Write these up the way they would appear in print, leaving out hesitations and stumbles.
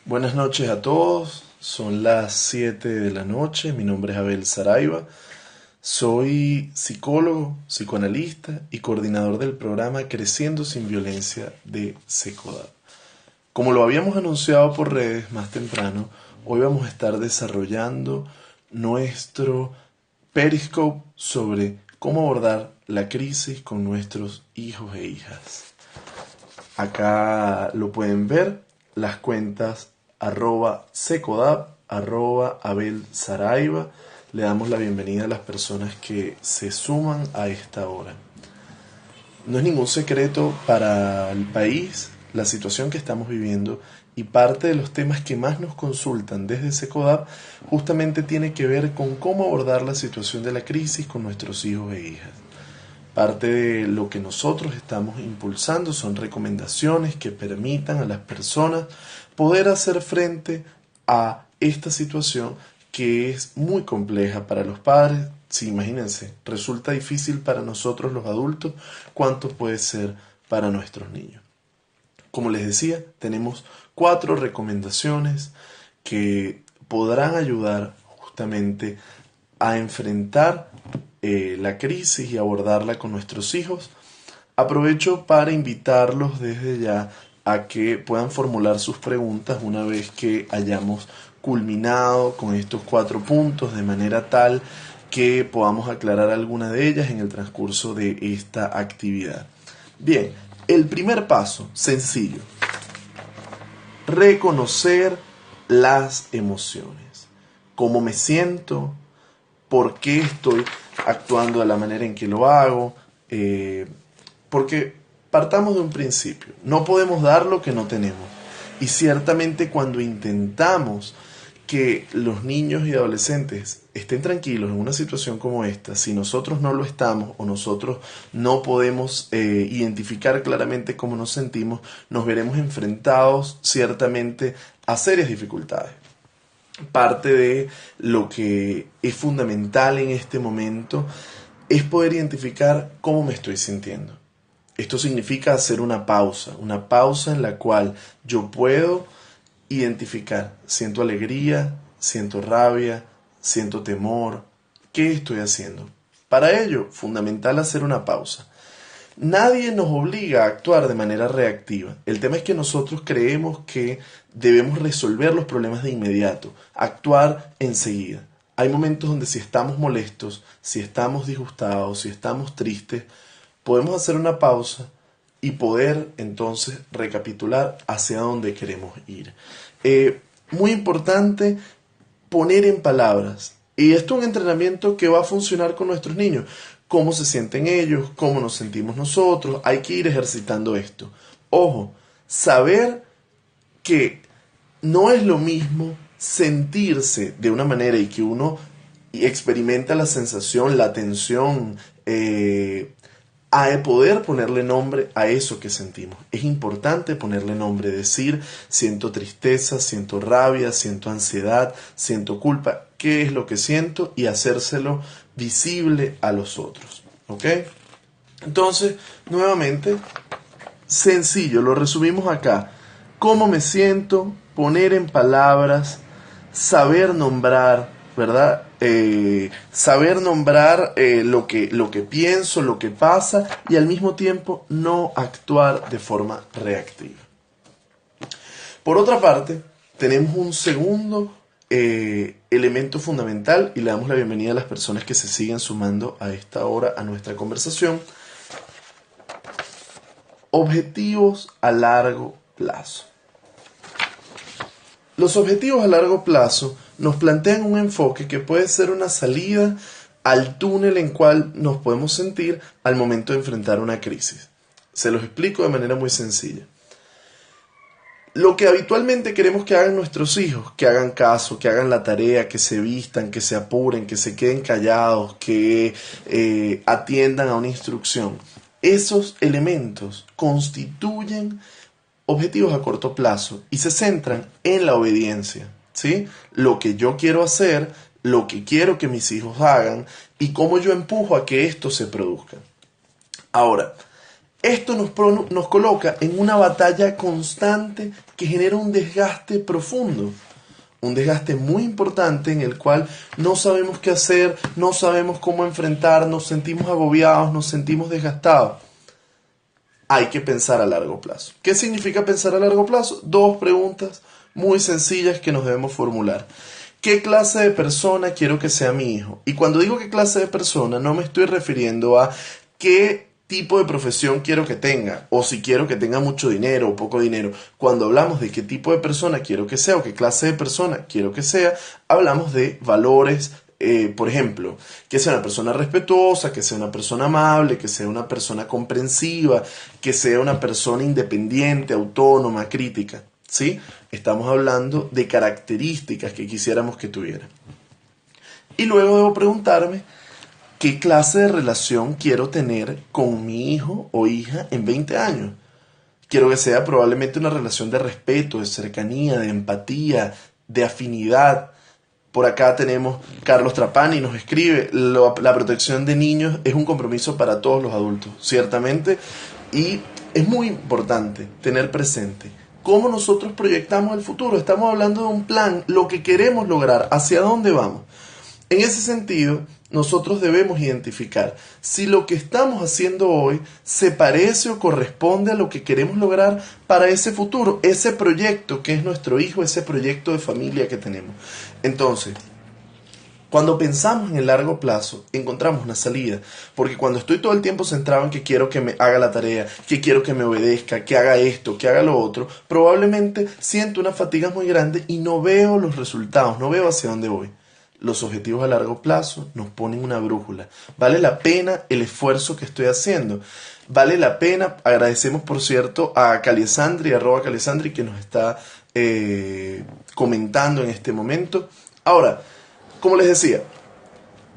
Buenas noches a todos, son las 7 de la noche, mi nombre es Abel Saraiva, soy psicólogo, psicoanalista y coordinador del programa Creciendo sin Violencia de SECODAP. Como lo habíamos anunciado por redes más temprano, hoy vamos a estar desarrollando nuestro Periscope sobre cómo abordar la crisis con nuestros hijos e hijas. Acá lo pueden ver, las cuentas @secodap, @Abel Saraiva. Le damos la bienvenida a las personas que se suman a esta hora. No es ningún secreto para el país la situación que estamos viviendo y parte de los temas que más nos consultan desde SECODAP justamente tiene que ver con cómo abordar la situación de la crisis con nuestros hijos e hijas. Parte de lo que nosotros estamos impulsando son recomendaciones que permitan a las personas poder hacer frente a esta situación que es muy compleja para los padres. Sí, imagínense, resulta difícil para nosotros los adultos, ¿cuánto puede ser para nuestros niños? Como les decía, tenemos 4 recomendaciones que podrán ayudar justamente a enfrentar la crisis y abordarla con nuestros hijos. Aprovecho para invitarlos desde ya a que puedan formular sus preguntas una vez que hayamos culminado con estos 4 puntos, de manera tal que podamos aclarar alguna de ellas en el transcurso de esta actividad. Bien, el primer paso, sencillo, reconocer las emociones. ¿Cómo me siento? ¿Por qué estoy actuando de la manera en que lo hago? Porque partamos de un principio, no podemos dar lo que no tenemos. Y ciertamente cuando intentamos que los niños y adolescentes estén tranquilos en una situación como esta, si nosotros no lo estamos o nosotros no podemos identificar claramente cómo nos sentimos, nos veremos enfrentados ciertamente a serias dificultades. Parte de lo que es fundamental en este momento es poder identificar cómo me estoy sintiendo. Esto significa hacer una pausa en la cual yo puedo identificar, siento alegría, siento rabia, siento temor, ¿qué estoy haciendo? Para ello, fundamental hacer una pausa. Nadie nos obliga a actuar de manera reactiva. El tema es que nosotros creemos que debemos resolver los problemas de inmediato, actuar enseguida. Hay momentos donde si estamos molestos, si estamos disgustados, si estamos tristes, podemos hacer una pausa y poder entonces recapitular hacia dónde queremos ir. Muy importante poner en palabras. Y esto es un entrenamiento que va a funcionar con nuestros niños. Cómo se sienten ellos, cómo nos sentimos nosotros. Hay que ir ejercitando esto. Ojo, saber que no es lo mismo sentirse de una manera y que uno experimenta la sensación, la tensión, a poder ponerle nombre a eso que sentimos. Es importante ponerle nombre, decir, siento tristeza, siento rabia, siento ansiedad, siento culpa, qué es lo que siento y hacérselo visible a los otros. ¿Ok? Entonces, nuevamente, sencillo, lo resumimos acá. ¿Cómo me siento? Poner en palabras, saber nombrar, ¿verdad? Saber nombrar lo que pienso, lo que pasa y al mismo tiempo no actuar de forma reactiva. Por otra parte, tenemos un segundo elemento fundamental y le damos la bienvenida a las personas que se siguen sumando a esta hora a nuestra conversación. Objetivos a largo plazo. Los objetivos a largo plazo nos plantean un enfoque que puede ser una salida al túnel en cual nos podemos sentir al momento de enfrentar una crisis. Se los explico de manera muy sencilla. Lo que habitualmente queremos que hagan nuestros hijos, que hagan caso, que hagan la tarea, que se vistan, que se apuren, que se queden callados, que atiendan a una instrucción. Esos elementos constituyen objetivos a corto plazo y se centran en la obediencia, ¿sí? Lo que yo quiero hacer, lo que quiero que mis hijos hagan y cómo yo empujo a que esto se produzca. Ahora, Esto nos coloca en una batalla constante que genera un desgaste profundo. Un desgaste muy importante en el cual no sabemos qué hacer, no sabemos cómo enfrentar, nos sentimos agobiados, nos sentimos desgastados. Hay que pensar a largo plazo. ¿Qué significa pensar a largo plazo? Dos preguntas muy sencillas que nos debemos formular. ¿Qué clase de persona quiero que sea mi hijo? Y cuando digo qué clase de persona, no me estoy refiriendo a qué tipo de profesión quiero que tenga, o si quiero que tenga mucho dinero o poco dinero. Cuando hablamos de qué tipo de persona quiero que sea o qué clase de persona quiero que sea, hablamos de valores, por ejemplo, que sea una persona respetuosa, que sea una persona amable, que sea una persona comprensiva, que sea una persona independiente, autónoma, crítica, ¿sí? Estamos hablando de características que quisiéramos que tuviera. Y luego debo preguntarme, ¿qué clase de relación quiero tener con mi hijo o hija en 20 años? Quiero que sea probablemente una relación de respeto, de cercanía, de empatía, de afinidad. Por acá tenemos Carlos Trapani, nos escribe, la protección de niños es un compromiso para todos los adultos, ciertamente, y es muy importante tener presente cómo nosotros proyectamos el futuro. Estamos hablando de un plan, lo que queremos lograr, hacia dónde vamos. En ese sentido, nosotros debemos identificar si lo que estamos haciendo hoy se parece o corresponde a lo que queremos lograr para ese futuro, ese proyecto que es nuestro hijo, ese proyecto de familia que tenemos. Entonces, cuando pensamos en el largo plazo, encontramos una salida, porque cuando estoy todo el tiempo centrado en que quiero que me haga la tarea, que quiero que me obedezca, que haga esto, que haga lo otro, probablemente siento una fatiga muy grande y no veo los resultados, no veo hacia dónde voy. Los objetivos a largo plazo nos ponen una brújula. ¿Vale la pena el esfuerzo que estoy haciendo? ¿Vale la pena? Agradecemos, por cierto, a Calisandri, @Calisandri, que nos está comentando en este momento. Ahora, como les decía,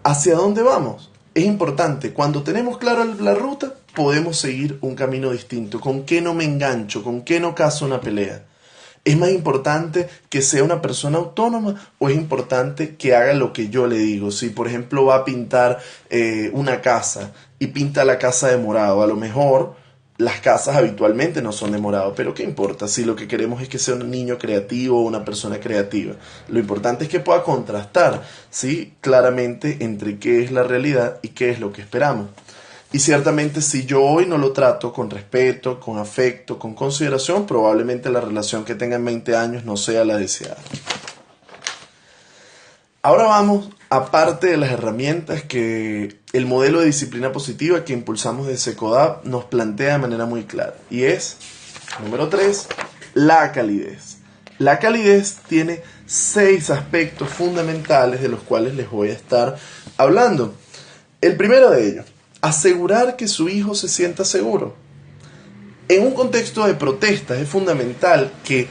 ¿hacia dónde vamos? Es importante, cuando tenemos clara la ruta, podemos seguir un camino distinto. ¿Con qué no me engancho? ¿Con qué no caso una pelea? ¿Es más importante que sea una persona autónoma o es importante que haga lo que yo le digo? Si, por ejemplo, va a pintar una casa y pinta la casa de morado, a lo mejor las casas habitualmente no son de morado, pero ¿qué importa si lo que queremos es que sea un niño creativo o una persona creativa? Lo importante es que pueda contrastar, ¿sí?, claramente entre qué es la realidad y qué es lo que esperamos. Y ciertamente si yo hoy no lo trato con respeto, con afecto, con consideración, probablemente la relación que tenga en 20 años no sea la deseada. Ahora vamos a parte de las herramientas que el modelo de disciplina positiva que impulsamos de SECODAP nos plantea de manera muy clara. Y es, número 3, la calidez. La calidez tiene 6 aspectos fundamentales de los cuales les voy a estar hablando. El primero de ellos, asegurar que su hijo se sienta seguro. En un contexto de protestas es fundamental que,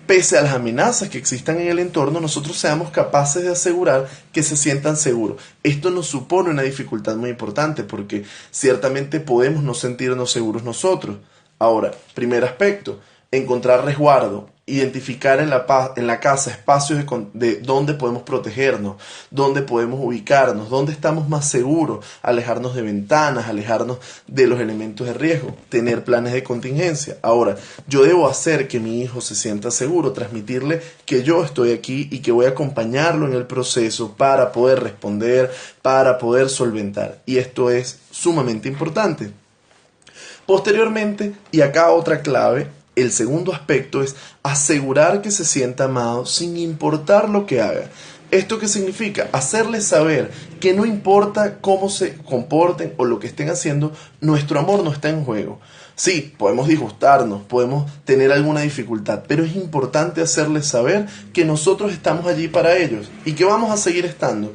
pese a las amenazas que existan en el entorno, nosotros seamos capaces de asegurar que se sientan seguros. Esto nos supone una dificultad muy importante porque ciertamente podemos no sentirnos seguros nosotros. Ahora, primer aspecto, encontrar resguardo, identificar en la casa espacios de donde podemos protegernos, donde podemos ubicarnos, donde estamos más seguros, alejarnos de ventanas, alejarnos de los elementos de riesgo, tener planes de contingencia. Ahora, yo debo hacer que mi hijo se sienta seguro, transmitirle que yo estoy aquí y que voy a acompañarlo en el proceso para poder responder, para poder solventar. Y esto es sumamente importante. Posteriormente, y acá otra clave, el segundo aspecto es asegurar que se sienta amado sin importar lo que haga. ¿Esto qué significa? Hacerles saber que no importa cómo se comporten o lo que estén haciendo, nuestro amor no está en juego. Sí, podemos disgustarnos, podemos tener alguna dificultad, pero es importante hacerles saber que nosotros estamos allí para ellos y que vamos a seguir estando.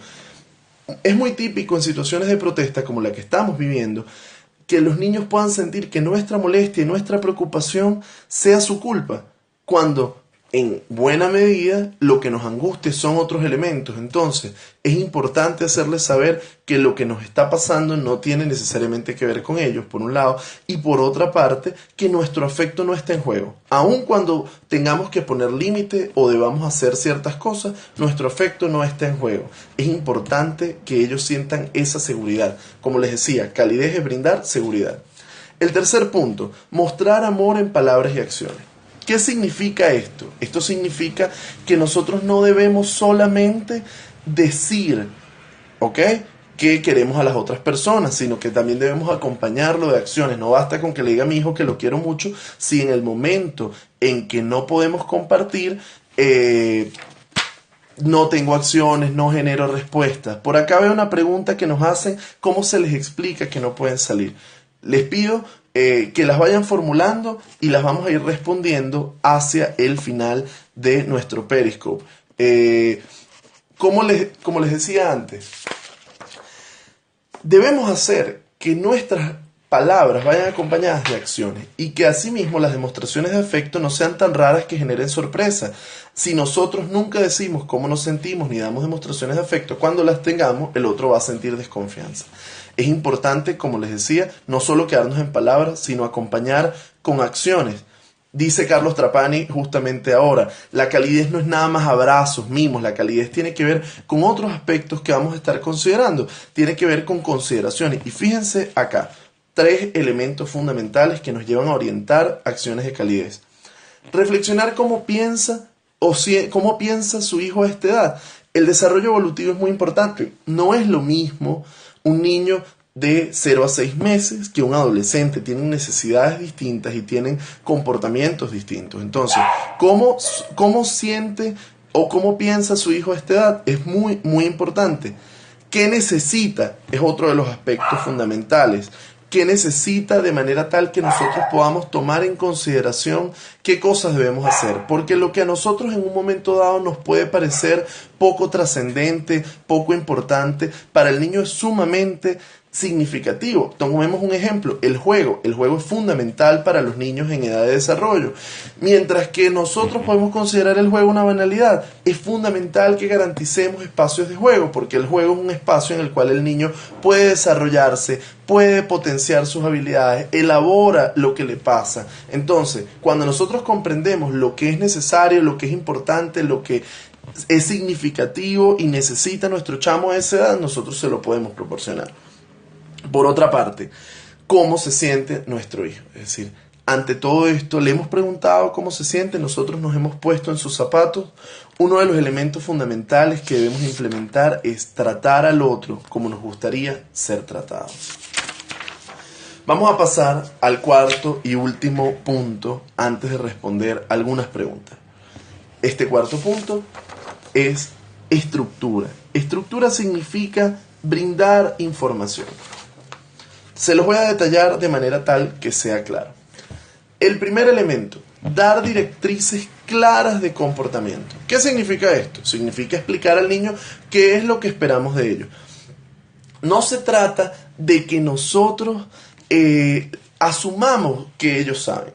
Es muy típico en situaciones de protesta como la que estamos viviendo, que los niños puedan sentir que nuestra molestia y nuestra preocupación sea su culpa, cuando en buena medida lo que nos angustia son otros elementos. Entonces es importante hacerles saber que lo que nos está pasando no tiene necesariamente que ver con ellos, por un lado, y por otra parte, que nuestro afecto no está en juego. Aun cuando tengamos que poner límite o debamos hacer ciertas cosas, nuestro afecto no está en juego. Es importante que ellos sientan esa seguridad. Como les decía, calidez es brindar seguridad. El tercer punto, mostrar amor en palabras y acciones. ¿Qué significa esto? Esto significa que nosotros no debemos solamente decir, ¿ok?, que queremos a las otras personas, sino que también debemos acompañarlo de acciones. No basta con que le diga a mi hijo que lo quiero mucho, si en el momento en que no podemos compartir, no tengo acciones, no genero respuestas. Por acá veo una pregunta que nos hacen: ¿cómo se les explica que no pueden salir? Les pido que las vayan formulando y las vamos a ir respondiendo hacia el final de nuestro Periscope. Como les decía antes, debemos hacer que nuestras palabras vayan acompañadas de acciones y que asimismo las demostraciones de afecto no sean tan raras que generen sorpresa. Si nosotros nunca decimos cómo nos sentimos ni damos demostraciones de afecto, cuando las tengamos, el otro va a sentir desconfianza. Es importante, como les decía, no solo quedarnos en palabras, sino acompañar con acciones. Dice Carlos Trapani justamente ahora, la calidez no es nada más abrazos, mimos, la calidez tiene que ver con otros aspectos que vamos a estar considerando, tiene que ver con consideraciones. Y fíjense acá, 3 elementos fundamentales que nos llevan a orientar acciones de calidez. Reflexionar cómo piensa cómo piensa su hijo a esta edad. El desarrollo evolutivo es muy importante. No es lo mismo un niño de 0 a 6 meses que un adolescente. Tienen necesidades distintas y tienen comportamientos distintos. Entonces, ¿cómo siente o cómo piensa su hijo a esta edad? Es muy, muy importante. ¿Qué necesita? Es otro de los aspectos fundamentales. ¿Qué necesita? De manera tal que nosotros podamos tomar en consideración qué cosas debemos hacer. Porque lo que a nosotros en un momento dado nos puede parecer poco trascendente, poco importante, para el niño es sumamente significativo. Tomemos un ejemplo, el juego. El juego es fundamental para los niños en edad de desarrollo. Mientras que nosotros podemos considerar el juego una banalidad, es fundamental que garanticemos espacios de juego, porque el juego es un espacio en el cual el niño puede desarrollarse, puede potenciar sus habilidades, elabora lo que le pasa. Entonces, cuando nosotros comprendemos lo que es necesario, lo que es importante, lo que es significativo y necesita nuestro chamo a esa edad, nosotros se lo podemos proporcionar. Por otra parte, ¿cómo se siente nuestro hijo? Es decir, ante todo esto, le hemos preguntado cómo se siente, nosotros nos hemos puesto en sus zapatos. Uno de los elementos fundamentales que debemos implementar es tratar al otro como nos gustaría ser tratados. Vamos a pasar al cuarto y último punto antes de responder algunas preguntas. Este cuarto punto es estructura. Estructura significa brindar información. Se los voy a detallar de manera tal que sea claro. El primer elemento, dar directrices claras de comportamiento. ¿Qué significa esto? Significa explicar al niño qué es lo que esperamos de ellos. No se trata de que nosotros asumamos que ellos saben.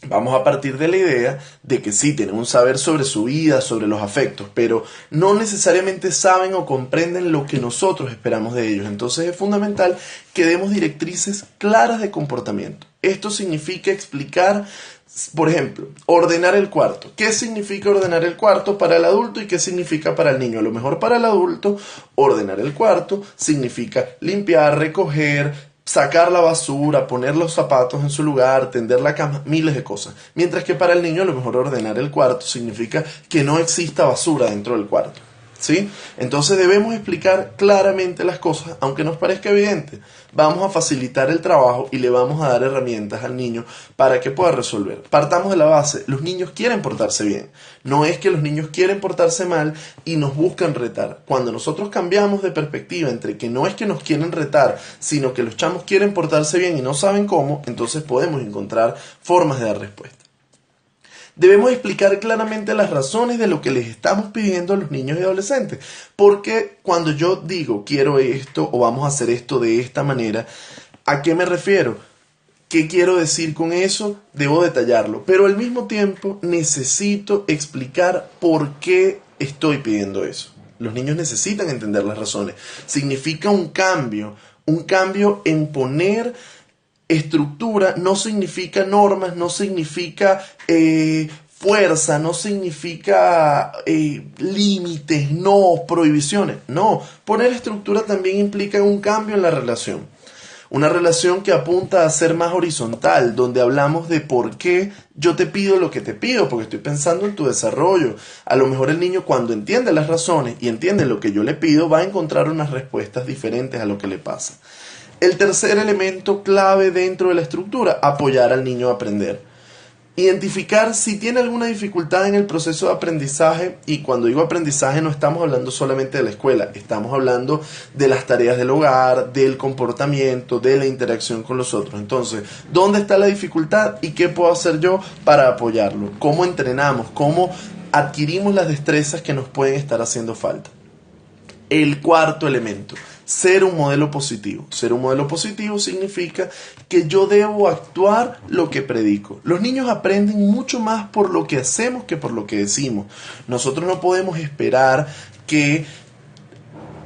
Vamos a partir de la idea de que sí tienen un saber sobre su vida, sobre los afectos, pero no necesariamente saben o comprenden lo que nosotros esperamos de ellos. Entonces es fundamental que demos directrices claras de comportamiento. Esto significa explicar, por ejemplo, ordenar el cuarto. ¿Qué significa ordenar el cuarto para el adulto y qué significa para el niño? A lo mejor para el adulto, ordenar el cuarto significa limpiar, recoger, sacar la basura, poner los zapatos en su lugar, tender la cama, miles de cosas. Mientras que para el niño a lo mejor ordenar el cuarto significa que no exista basura dentro del cuarto, ¿sí? Entonces debemos explicar claramente las cosas, aunque nos parezca evidente. Vamos a facilitar el trabajo y le vamos a dar herramientas al niño para que pueda resolver. Partamos de la base, los niños quieren portarse bien. No es que los niños quieren portarse mal y nos buscan retar. Cuando nosotros cambiamos de perspectiva entre que no es que nos quieren retar, sino que los chamos quieren portarse bien y no saben cómo, entonces podemos encontrar formas de dar respuesta. Debemos explicar claramente las razones de lo que les estamos pidiendo a los niños y adolescentes. Porque cuando yo digo quiero esto o vamos a hacer esto de esta manera, ¿a qué me refiero? ¿Qué quiero decir con eso? Debo detallarlo. Pero al mismo tiempo necesito explicar por qué estoy pidiendo eso. Los niños necesitan entender las razones. Significa un cambio en poner estructura, no significa normas, no significa fuerza, no significa límites, no, prohibiciones. No, poner estructura también implica un cambio en la relación. Una relación que apunta a ser más horizontal, donde hablamos de por qué yo te pido lo que te pido, porque estoy pensando en tu desarrollo. A lo mejor el niño, cuando entiende las razones y entiende lo que yo le pido, va a encontrar unas respuestas diferentes a lo que le pasa. El tercer elemento clave dentro de la estructura, apoyar al niño a aprender. Identificar si tiene alguna dificultad en el proceso de aprendizaje, y cuando digo aprendizaje no estamos hablando solamente de la escuela, estamos hablando de las tareas del hogar, del comportamiento, de la interacción con los otros. Entonces, ¿dónde está la dificultad y qué puedo hacer yo para apoyarlo? ¿Cómo entrenamos? ¿Cómo adquirimos las destrezas que nos pueden estar haciendo falta? El cuarto elemento, ser un modelo positivo. Ser un modelo positivo significa que yo debo actuar lo que predico. Los niños aprenden mucho más por lo que hacemos que por lo que decimos. Nosotros no podemos esperar que,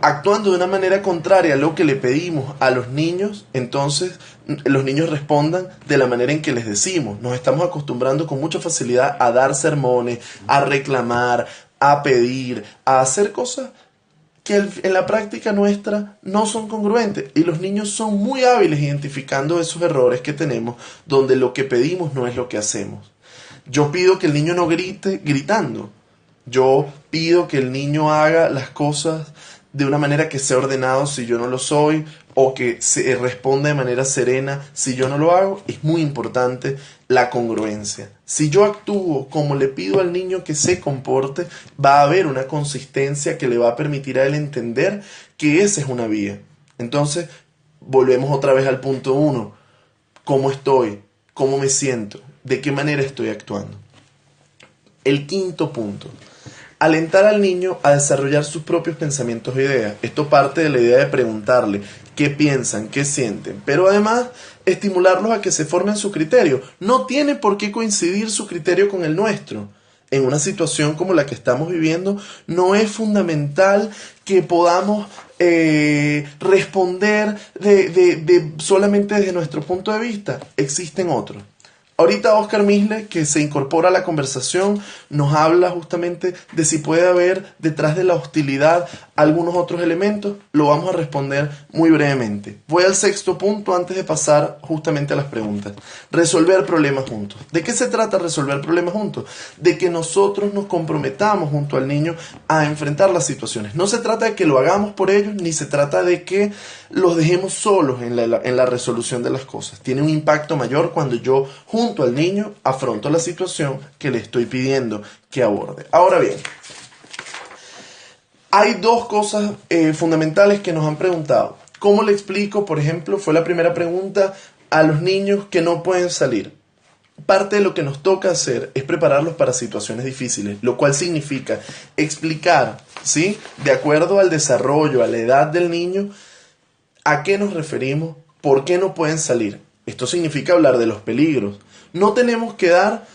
actuando de una manera contraria a lo que le pedimos a los niños, entonces los niños respondan de la manera en que les decimos. Nos estamos acostumbrando con mucha facilidad a dar sermones, a reclamar, a pedir, a hacer cosas que en la práctica nuestra no son congruentes, y los niños son muy hábiles identificando esos errores que tenemos, donde lo que pedimos no es lo que hacemos. Yo pido que el niño no grite gritando. Yo pido que el niño haga las cosas de una manera que sea ordenado si yo no lo soy, o que se responda de manera serena si yo no lo hago. Es muy importante la congruencia. Si yo actúo como le pido al niño que se comporte, va a haber una consistencia que le va a permitir a él entender que esa es una vía. Entonces, volvemos otra vez al punto 1. ¿Cómo estoy? ¿Cómo me siento? ¿De qué manera estoy actuando? El quinto punto. Alentar al niño a desarrollar sus propios pensamientos e ideas. Esto parte de la idea de preguntarle qué piensan, qué sienten, pero además estimularlos a que se formen su criterio. No tiene por qué coincidir su criterio con el nuestro. En una situación como la que estamos viviendo, no es fundamental que podamos responder solamente desde nuestro punto de vista. Existen otros. Ahorita Oscar Misle, que se incorpora a la conversación, nos habla justamente de si puede haber detrás de la hostilidad algunos otros elementos. Lo vamos a responder muy brevemente. Voy al sexto punto antes de pasar justamente a las preguntas. Resolver problemas juntos. ¿De qué se trata resolver problemas juntos? De que nosotros nos comprometamos junto al niño a enfrentar las situaciones. No se trata de que lo hagamos por ellos, ni se trata de que los dejemos solos en la resolución de las cosas. Tiene un impacto mayor cuando yo junto al niño afronto la situación que le estoy pidiendo que aborde. Ahora bien, hay dos cosas fundamentales que nos han preguntado. ¿Cómo le explico, por ejemplo, fue la primera pregunta, a los niños que no pueden salir? Parte de lo que nos toca hacer es prepararlos para situaciones difíciles, lo cual significa explicar, ¿sí?, de acuerdo al desarrollo, a la edad del niño, a qué nos referimos, por qué no pueden salir. Esto significa hablar de los peligros. No tenemos que dar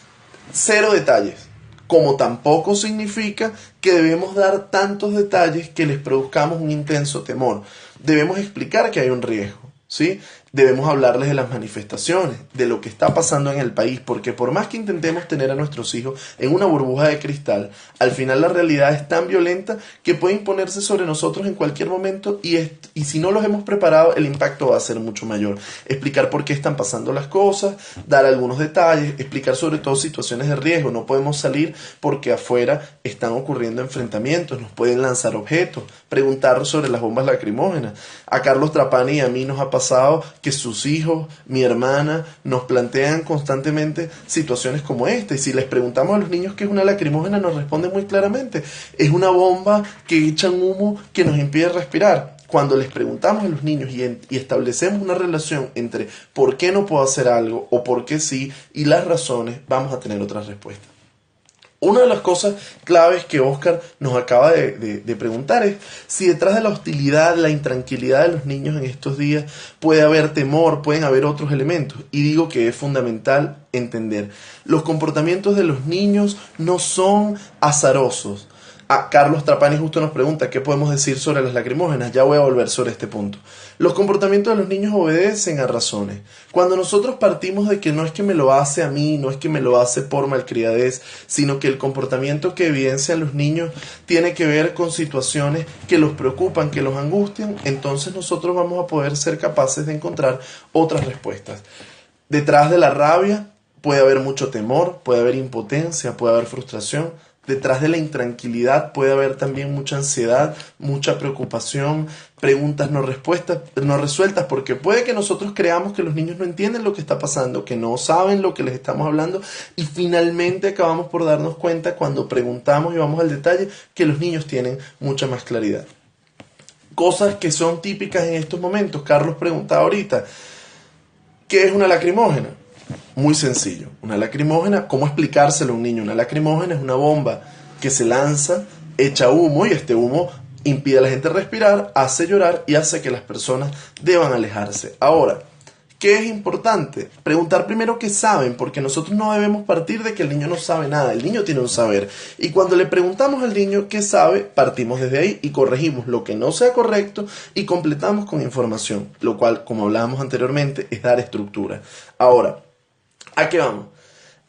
0 detalles, como tampoco significa que debemos dar tantos detalles que les produzcamos un intenso temor. Debemos explicar que hay un riesgo, ¿sí? Debemos hablarles de las manifestaciones, de lo que está pasando en el país, porque por más que intentemos tener a nuestros hijos en una burbuja de cristal, al final la realidad es tan violenta que puede imponerse sobre nosotros en cualquier momento, y si no los hemos preparado, el impacto va a ser mucho mayor. Explicar por qué están pasando las cosas, dar algunos detalles, explicar sobre todo situaciones de riesgo. No podemos salir porque afuera están ocurriendo enfrentamientos, nos pueden lanzar objetos, preguntar sobre las bombas lacrimógenas. A Carlos Trapani y a mí nos ha pasado que sus hijos, mi hermana, nos plantean constantemente situaciones como esta, y si les preguntamos a los niños qué es una lacrimógena, nos responden muy claramente: es una bomba que echan humo que nos impide respirar. Cuando les preguntamos a los niños y establecemos una relación entre por qué no puedo hacer algo o por qué sí, y las razones, vamos a tener otras respuestas. Una de las cosas claves que Oscar nos acaba de preguntar es si detrás de la hostilidad, la intranquilidad de los niños en estos días puede haber temor, pueden haber otros elementos. Y digo que es fundamental entender: los comportamientos de los niños no son azarosos. Carlos Trapani justo nos pregunta qué podemos decir sobre las lacrimógenas. Ya voy a volver sobre este punto. Los comportamientos de los niños obedecen a razones. Cuando nosotros partimos de que no es que me lo hace a mí, no es que me lo hace por malcriadez, sino que el comportamiento que evidencian los niños tiene que ver con situaciones que los preocupan, que los angustian, entonces nosotros vamos a poder ser capaces de encontrar otras respuestas. Detrás de la rabia puede haber mucho temor, puede haber impotencia, puede haber frustración. Detrás de la intranquilidad puede haber también mucha ansiedad, mucha preocupación, preguntas no resueltas, porque puede que nosotros creamos que los niños no entienden lo que está pasando, que no saben lo que les estamos hablando, y finalmente acabamos por darnos cuenta cuando preguntamos y vamos al detalle que los niños tienen mucha más claridad. Cosas que son típicas en estos momentos. Carlos preguntaba ahorita, ¿qué es una lacrimógena? Muy sencillo. Una lacrimógena, ¿cómo explicárselo a un niño? Una lacrimógena es una bomba que se lanza, echa humo y este humo impide a la gente respirar, hace llorar y hace que las personas deban alejarse. Ahora, ¿qué es importante? Preguntar primero qué saben, porque nosotros no debemos partir de que el niño no sabe nada. El niño tiene un saber. Y cuando le preguntamos al niño qué sabe, partimos desde ahí y corregimos lo que no sea correcto y completamos con información, lo cual, como hablábamos anteriormente, es dar estructura. Ahora, ¿a qué vamos?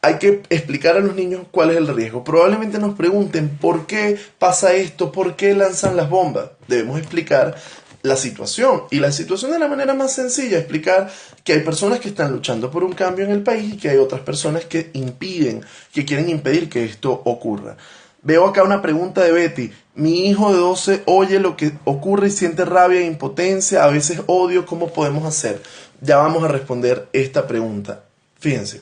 Hay que explicar a los niños cuál es el riesgo. Probablemente nos pregunten por qué pasa esto, por qué lanzan las bombas. Debemos explicar la situación. Y la situación de la manera más sencilla, explicar que hay personas que están luchando por un cambio en el país y que hay otras personas que quieren impedir que esto ocurra. Veo acá una pregunta de Betty. Mi hijo de 12 oye lo que ocurre y siente rabia e impotencia, a veces odio, ¿cómo podemos hacer? Ya vamos a responder esta pregunta. Fíjense,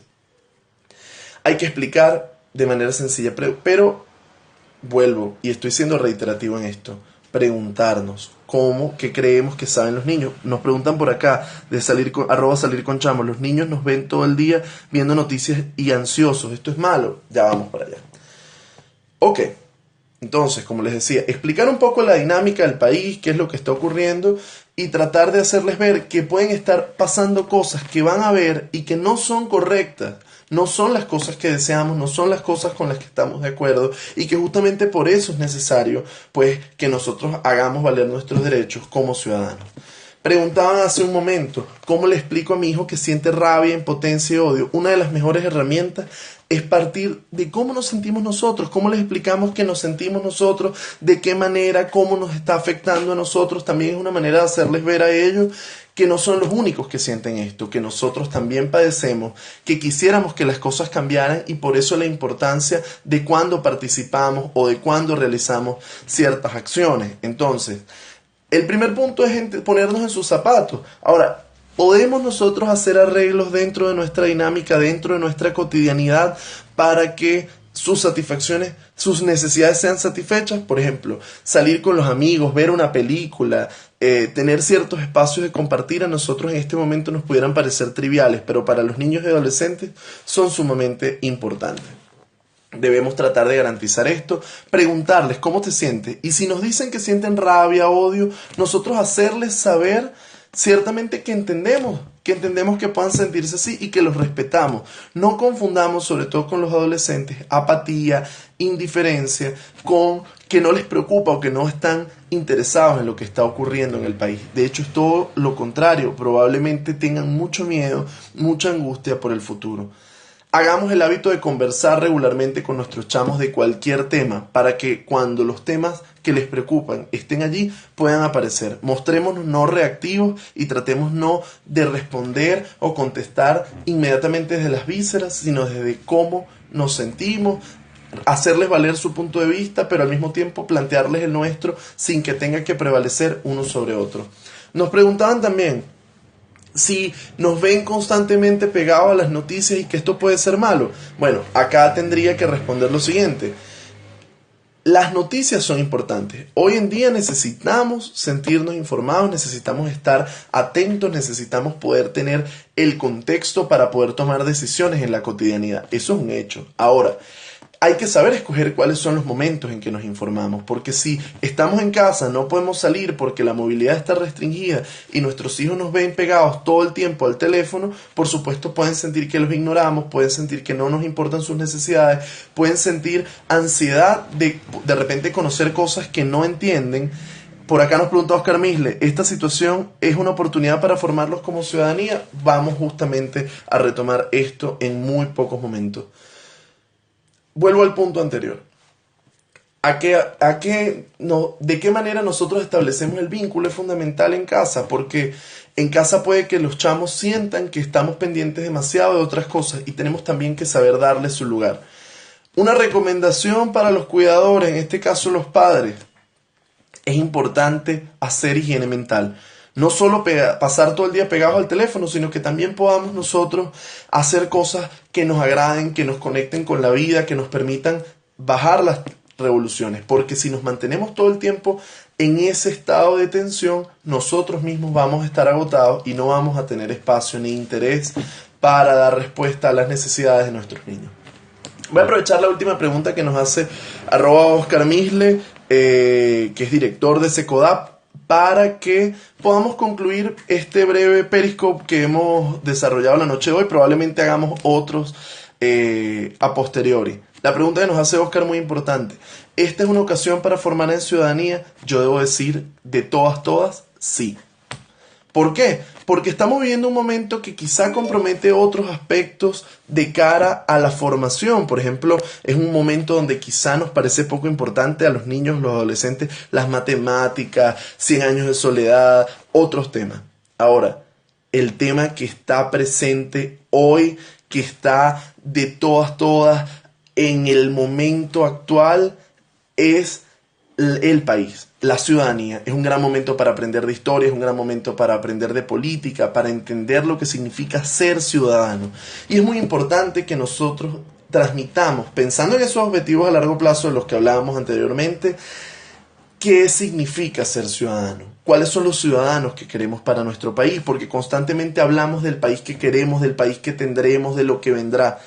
hay que explicar de manera sencilla, pero vuelvo, y estoy siendo reiterativo en esto, preguntarnos qué creemos que saben los niños. Nos preguntan por acá, de salir con chamos, los niños nos ven todo el día viendo noticias y ansiosos, ¿esto es malo? Ya vamos para allá. Ok, entonces, como les decía, explicar un poco la dinámica del país, qué es lo que está ocurriendo y tratar de hacerles ver que pueden estar pasando cosas que van a ver y que no son correctas, no son las cosas que deseamos, no son las cosas con las que estamos de acuerdo y que justamente por eso es necesario pues que nosotros hagamos valer nuestros derechos como ciudadanos. Preguntaban hace un momento, ¿cómo le explico a mi hijo que siente rabia, impotencia y odio? Una de las mejores herramientas es partir de cómo nos sentimos nosotros, cómo les explicamos que nos sentimos nosotros, de qué manera, cómo nos está afectando a nosotros. También es una manera de hacerles ver a ellos que no son los únicos que sienten esto, que nosotros también padecemos, que quisiéramos que las cosas cambiaran y por eso la importancia de cuándo participamos o de cuándo realizamos ciertas acciones. Entonces, el primer punto es ponernos en sus zapatos. Ahora, ¿podemos nosotros hacer arreglos dentro de nuestra dinámica, dentro de nuestra cotidianidad para que sus satisfacciones, sus necesidades sean satisfechas? Por ejemplo, salir con los amigos, ver una película, tener ciertos espacios de compartir a nosotros en este momento nos pudieran parecer triviales, pero para los niños y adolescentes son sumamente importantes. Debemos tratar de garantizar esto, preguntarles cómo te sientes y si nos dicen que sienten rabia, odio, nosotros hacerles saber ciertamente que entendemos que puedan sentirse así y que los respetamos. No confundamos, sobre todo con los adolescentes, apatía, indiferencia con que no les preocupa o que no están interesados en lo que está ocurriendo en el país. De hecho, es todo lo contrario. Probablemente tengan mucho miedo, mucha angustia por el futuro. Hagamos el hábito de conversar regularmente con nuestros chamos de cualquier tema para que cuando los temas que les preocupan estén allí puedan aparecer. Mostrémonos no reactivos y tratemos no de responder o contestar inmediatamente desde las vísceras, sino desde cómo nos sentimos, hacerles valer su punto de vista, pero al mismo tiempo plantearles el nuestro sin que tenga que prevalecer uno sobre otro. Nos preguntaban también si nos ven constantemente pegados a las noticias y que esto puede ser malo. Bueno, acá tendría que responder lo siguiente. Las noticias son importantes. Hoy en día necesitamos sentirnos informados, necesitamos estar atentos, necesitamos poder tener el contexto para poder tomar decisiones en la cotidianidad. Eso es un hecho. Ahora, hay que saber escoger cuáles son los momentos en que nos informamos, porque si estamos en casa, no podemos salir porque la movilidad está restringida y nuestros hijos nos ven pegados todo el tiempo al teléfono, por supuesto pueden sentir que los ignoramos, pueden sentir que no nos importan sus necesidades, pueden sentir ansiedad de repente conocer cosas que no entienden. Por acá nos pregunta Oscar Misle, ¿esta situación es una oportunidad para formarlos como ciudadanía? Vamos justamente a retomar esto en muy pocos momentos. Vuelvo al punto anterior. ¿De qué manera nosotros establecemos el vínculo? Es fundamental en casa, porque en casa puede que los chamos sientan que estamos pendientes demasiado de otras cosas y tenemos también que saber darle su lugar. Una recomendación para los cuidadores, en este caso los padres, es importante hacer higiene mental. No solo pasar todo el día pegados al teléfono, sino que también podamos nosotros hacer cosas que nos agraden, que nos conecten con la vida, que nos permitan bajar las revoluciones. Porque si nos mantenemos todo el tiempo en ese estado de tensión, nosotros mismos vamos a estar agotados y no vamos a tener espacio ni interés para dar respuesta a las necesidades de nuestros niños. Voy a aprovechar la última pregunta que nos hace @Oscar Misle, que es director de Secodap, para que podamos concluir este breve Periscope que hemos desarrollado la noche de hoy. Probablemente hagamos otros a posteriori. La pregunta que nos hace Oscar es muy importante. ¿Esta es una ocasión para formar en ciudadanía? Yo debo decir, de todas, sí. ¿Por qué? Porque estamos viviendo un momento que quizá compromete otros aspectos de cara a la formación. Por ejemplo, es un momento donde quizá nos parece poco importante a los niños, los adolescentes, las matemáticas, 100 años de soledad, otros temas. Ahora, el tema que está presente hoy, que está de todas en el momento actual, es el país, la ciudadanía. Es un gran momento para aprender de historia, es un gran momento para aprender de política, para entender lo que significa ser ciudadano. Y es muy importante que nosotros transmitamos, pensando en esos objetivos a largo plazo de los que hablábamos anteriormente, qué significa ser ciudadano, cuáles son los ciudadanos que queremos para nuestro país, porque constantemente hablamos del país que queremos, del país que tendremos, de lo que vendrá.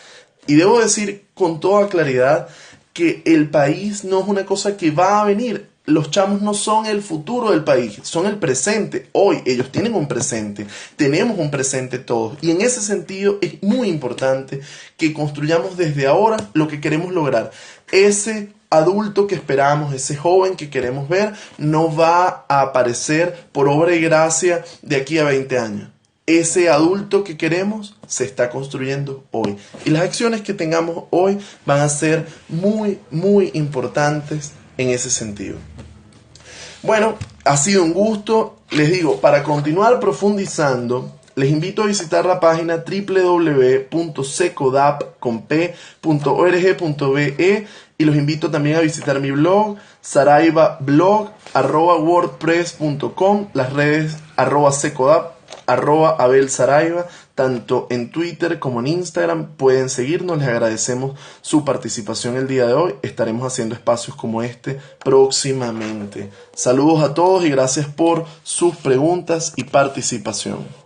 Y debo decir con toda claridad que el país no es una cosa que va a venir. Los chamos no son el futuro del país, son el presente. Hoy ellos tienen un presente, tenemos un presente todos. Y en ese sentido es muy importante que construyamos desde ahora lo que queremos lograr. Ese adulto que esperamos, ese joven que queremos ver, no va a aparecer por obra y gracia de aquí a 20 años. Ese adulto que queremos se está construyendo hoy. Y las acciones que tengamos hoy van a ser muy importantes en ese sentido. Bueno, ha sido un gusto. Les digo, para continuar profundizando, les invito a visitar la página www.secodap.org.be y los invito también a visitar mi blog, saraivablog@wordpress.com, las redes @secodap, @abelsaraiva, tanto en Twitter como en Instagram. Pueden seguirnos, les agradecemos su participación el día de hoy. Estaremos haciendo espacios como este próximamente. Saludos a todos y gracias por sus preguntas y participación.